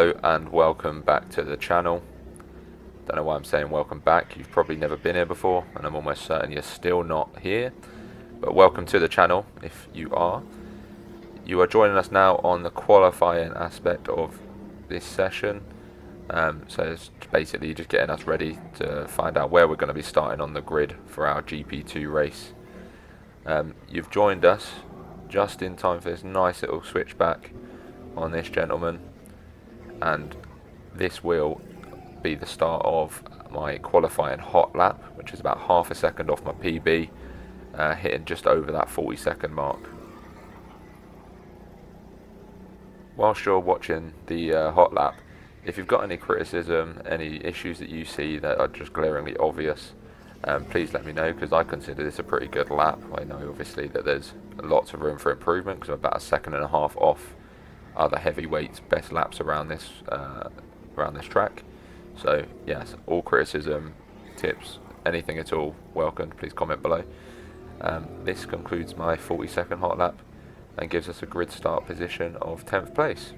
Hello and welcome back to the channel. Don't know why I'm saying welcome back. You've probably never been here before, and I'm almost certain you're still not here. But welcome to the channel if you are. You are joining us now on the qualifying aspect of this session. So it's basically just getting us ready to find out where we're going to be starting on the grid for our GP2 race. You've joined us just in time for this nice little switchback on this gentleman, and this will be the start of my qualifying hot lap, which is about half a second off my PB, hitting just over that 40-second mark. Whilst you're watching the hot lap, if you've got any criticism, any issues that you see that are just glaringly obvious, please let me know, because I consider this a pretty good lap. I know obviously that there's lots of room for improvement because I'm about a second and a half off other heavyweights' best laps around this track. So yes, all criticism, tips, anything at all, welcome. Please comment below. This concludes my 40-second hot lap and gives us a grid start position of 10th place.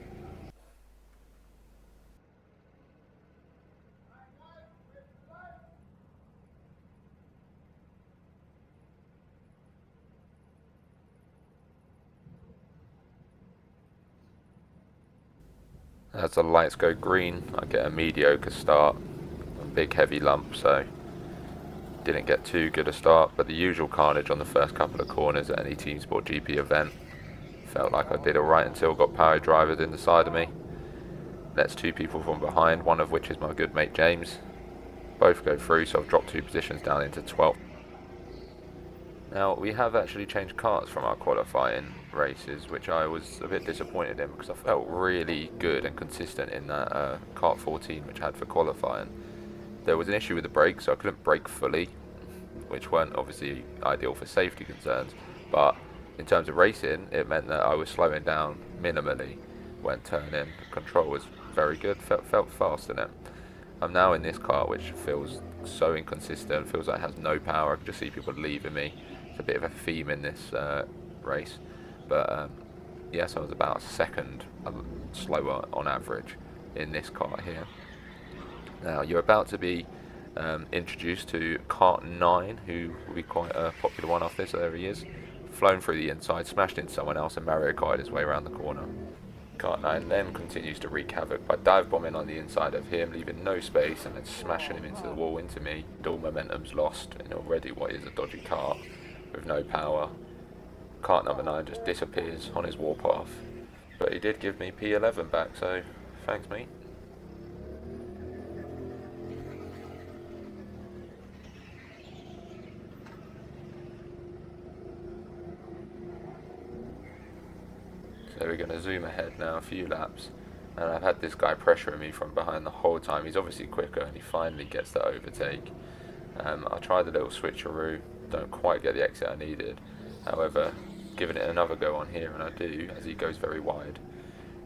As the lights go green, I get a mediocre start, a big heavy lump, so didn't get too good a start, but the usual carnage on the first couple of corners at any Teamsport GP event. Felt like I did alright until got power drivers in the side of me. That's two people from behind, one of which is my good mate James. Both go through, so I've dropped 2 positions down into 12th. Now, we have actually changed karts from our qualifying races, which I was a bit disappointed in because I felt really good and consistent in that kart 14 which I had for qualifying. There was an issue with the brakes, so I couldn't brake fully, which weren't obviously ideal for safety concerns, but in terms of racing, it meant that I was slowing down minimally when turning. The control was very good, felt fast in it. I'm now in this kart which feels so inconsistent, feels like it has no power. I can just see people leaving me. It's a bit of a theme in this race, but yes, I was about a second slower on average in this kart here. Now you're about to be introduced to Kart 9, who will be quite a popular one off this. So there he is, flown through the inside, smashed into someone else, and Mario Kart his way around the corner. Kart 9 then continues to wreak havoc by dive bombing on the inside of him, leaving no space, and then smashing him into the wall into me. All momentum's lost in already what is a dodgy kart with no power. Kart number 9 just disappears on his warpath, but he did give me P11 back, so thanks mate. So we're going to zoom ahead now a few laps, and I've had this guy pressuring me from behind the whole time. He's obviously quicker and he finally gets that overtake. I tried the little switcheroo, don't quite get the exit I needed. However, giving it another go on here, and I do, as he goes very wide,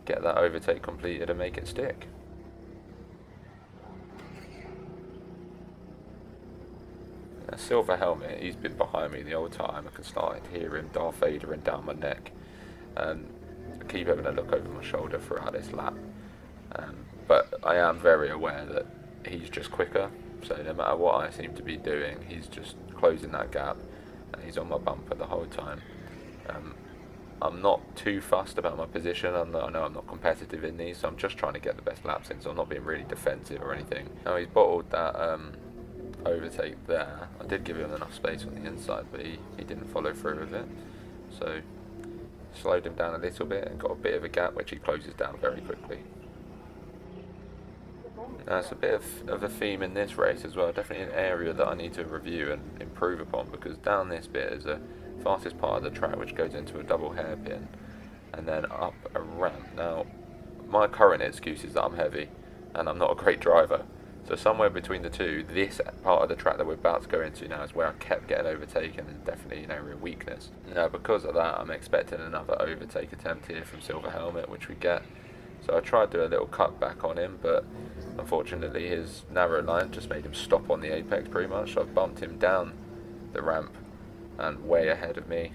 get that overtake completed and make it stick. A silver helmet, he's been behind me the whole time. I can start to hear him Darth Vader and down my neck. I keep having a look over my shoulder throughout this lap, but I am very aware that he's just quicker, so no matter what I seem to be doing, he's just closing that gap and he's on my bumper the whole time. I'm not too fussed about my position. I know I'm not competitive in these, so I'm just trying to get the best laps in, so I'm not being really defensive or anything. Now he's bottled that overtake there. I did give him enough space on the inside, but he didn't follow through with it, so slowed him down a little bit and got a bit of a gap which he closes down very quickly. Now it's a bit of a theme in this race as well, definitely an area that I need to review and improve upon, because down this bit is the fastest part of the track which goes into a double hairpin and then up a ramp. Now my current excuse is that I'm heavy and I'm not a great driver, so somewhere between the two, this part of the track that we're about to go into now is where I kept getting overtaken, and definitely an area of weakness. Now because of that, I'm expecting another overtake attempt here from Silver Helmet, which we get. So I tried to do a little cut back on him, but unfortunately his narrow line just made him stop on the apex pretty much, so I bumped him down the ramp and way ahead of me.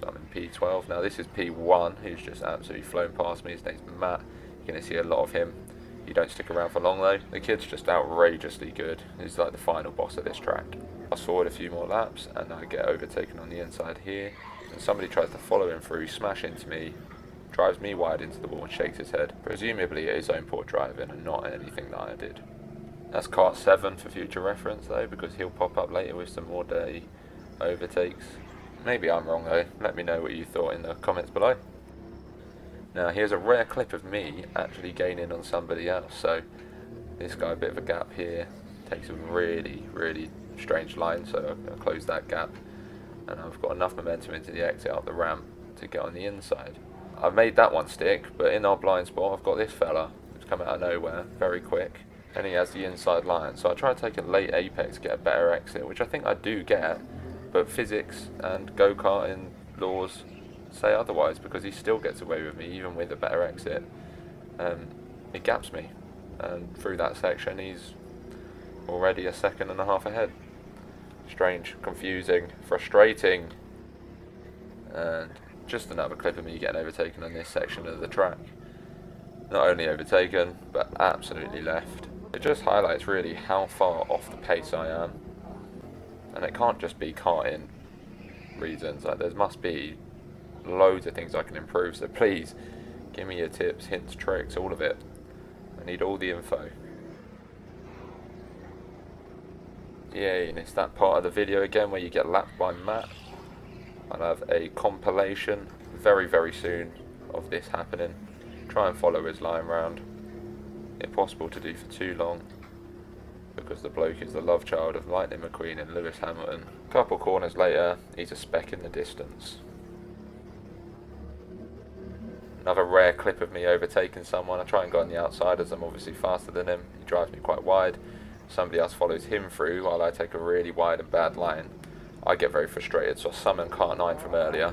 So I'm in P12. Now this is P1, who's just absolutely flown past me. His name's Matt. You're going to see a lot of him. You don't stick around for long though. The kid's just outrageously good. He's like the final boss of this track. Fast forward a few more laps and I get overtaken on the inside here. And somebody tries to follow him through, smash into me, drives me wide into the wall and shakes his head. Presumably at his own poor driving and not anything that I did. That's kart 7 for future reference though, because he'll pop up later with some more dirty overtakes. Maybe I'm wrong though. Let me know what you thought in the comments below. Now here's a rare clip of me actually gaining on somebody else. So this guy, a bit of a gap here, takes a really strange line, so I'll close that gap and I've got enough momentum into the exit up the ramp to get on the inside. I've made that one stick, but in our blind spot I've got this fella who's come out of nowhere very quick and he has the inside line, so I try to take a late apex to get a better exit, which I think I do get, but physics and go-karting laws say otherwise, because he still gets away with me even with a better exit. It gaps me, and through that section he's already a second and a half ahead. Strange, confusing, frustrating, and just another clip of me getting overtaken on this section of the track. Not only overtaken, but absolutely left. It just highlights really how far off the pace I am, and it can't just be karting reasons. Like, there must be loads of things I can improve, so please give me your tips, hints, tricks, all of it. I need all the info. Yay, and it's that part of the video again where you get lapped by Matt. I'll have a compilation very soon of this happening. Try and follow his line round. Impossible to do for too long, because the bloke is the love child of Lightning McQueen and Lewis Hamilton. A couple corners later, he's a speck in the distance. Another rare clip of me overtaking someone. I try and go on the outside as I'm obviously faster than him. He drives me quite wide. Somebody else follows him through while I take a really wide and bad line. I get very frustrated, so I summon kart 9 from earlier,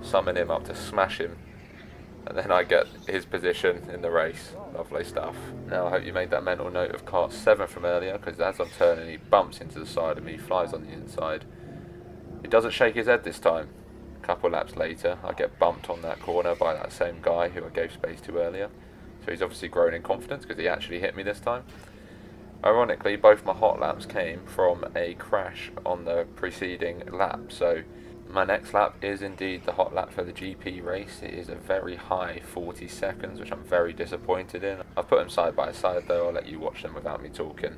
summon him up to smash him, and then I get his position in the race. Lovely stuff. Now I hope you made that mental note of kart 7 from earlier, because as I'm turning he bumps into the side of me, flies on the inside. He doesn't shake his head this time. A couple laps later I get bumped on that corner by that same guy who I gave space to earlier. So he's obviously grown in confidence because he actually hit me this time. Ironically, both my hot laps came from a crash on the preceding lap, so my next lap is indeed the hot lap for the GP race. It is a very high 40 seconds, which I'm very disappointed in. I've put them side by side though, I'll let you watch them without me talking.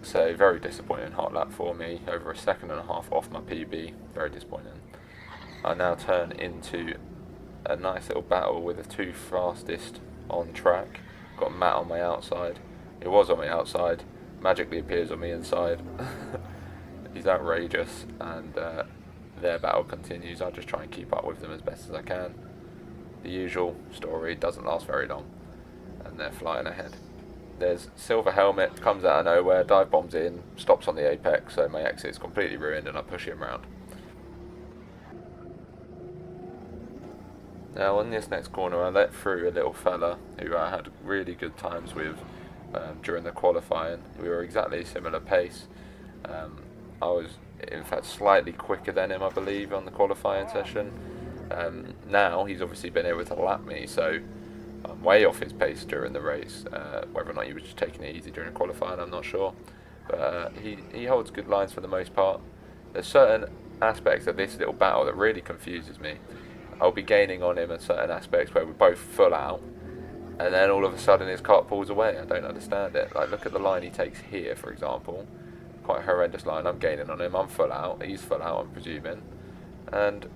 So very disappointing hot lap for me, over a second and a half off my PB, very disappointing. I now turn into a nice little battle with the two fastest on track. Got Matt on my outside, he was on my outside, magically appears on me inside. He's outrageous, and their battle continues. I just try and keep up with them as best as I can. The usual story doesn't last very long, and they're flying ahead. There's Silver Helmet, comes out of nowhere, dive bombs in, stops on the apex, so my exit is completely ruined and I push him around. Now on this next corner I let through a little fella who I had really good times with during the qualifying. We were exactly a similar pace. I was in fact slightly quicker than him, I believe, on the qualifying session. Now he's obviously been able to lap me, so I'm way off his pace during the race. Whether or not he was just taking it easy during qualifying, I'm not sure. But he holds good lines for the most part. There's certain aspects of this little battle that really confuses me. I'll be gaining on him at certain aspects where we're both full out, and then all of a sudden his kart pulls away. I don't understand it. Like, look at the line he takes here, for example. Quite a horrendous line. I'm gaining on him, I'm full out, he's full out, I'm presuming, and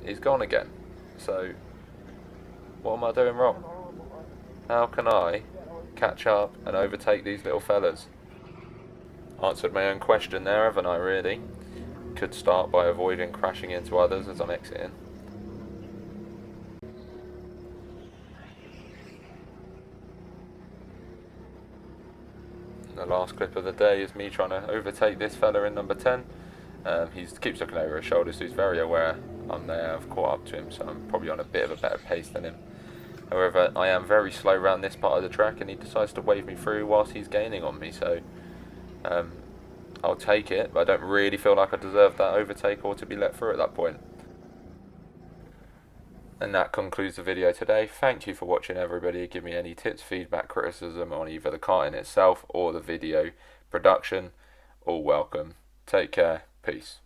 he's gone again. So What am I doing wrong? How can I catch up and overtake these little fellas? Answered my own question there, haven't I, really? Could start by avoiding crashing into others as I'm exiting. The last clip of the day is me trying to overtake this fella in number 10. He keeps looking over his shoulder, so he's very aware I'm there. I've caught up to him, so I'm probably on a bit of a better pace than him. However, I am very slow around this part of the track, and he decides to wave me through whilst he's gaining on me, so I'll take it, but I don't really feel like I deserve that overtake or to be let through at that point. And that concludes the video today. Thank you for watching, everybody. Give me any tips, feedback, criticism on either the karting itself or the video production. All welcome. Take care. Peace.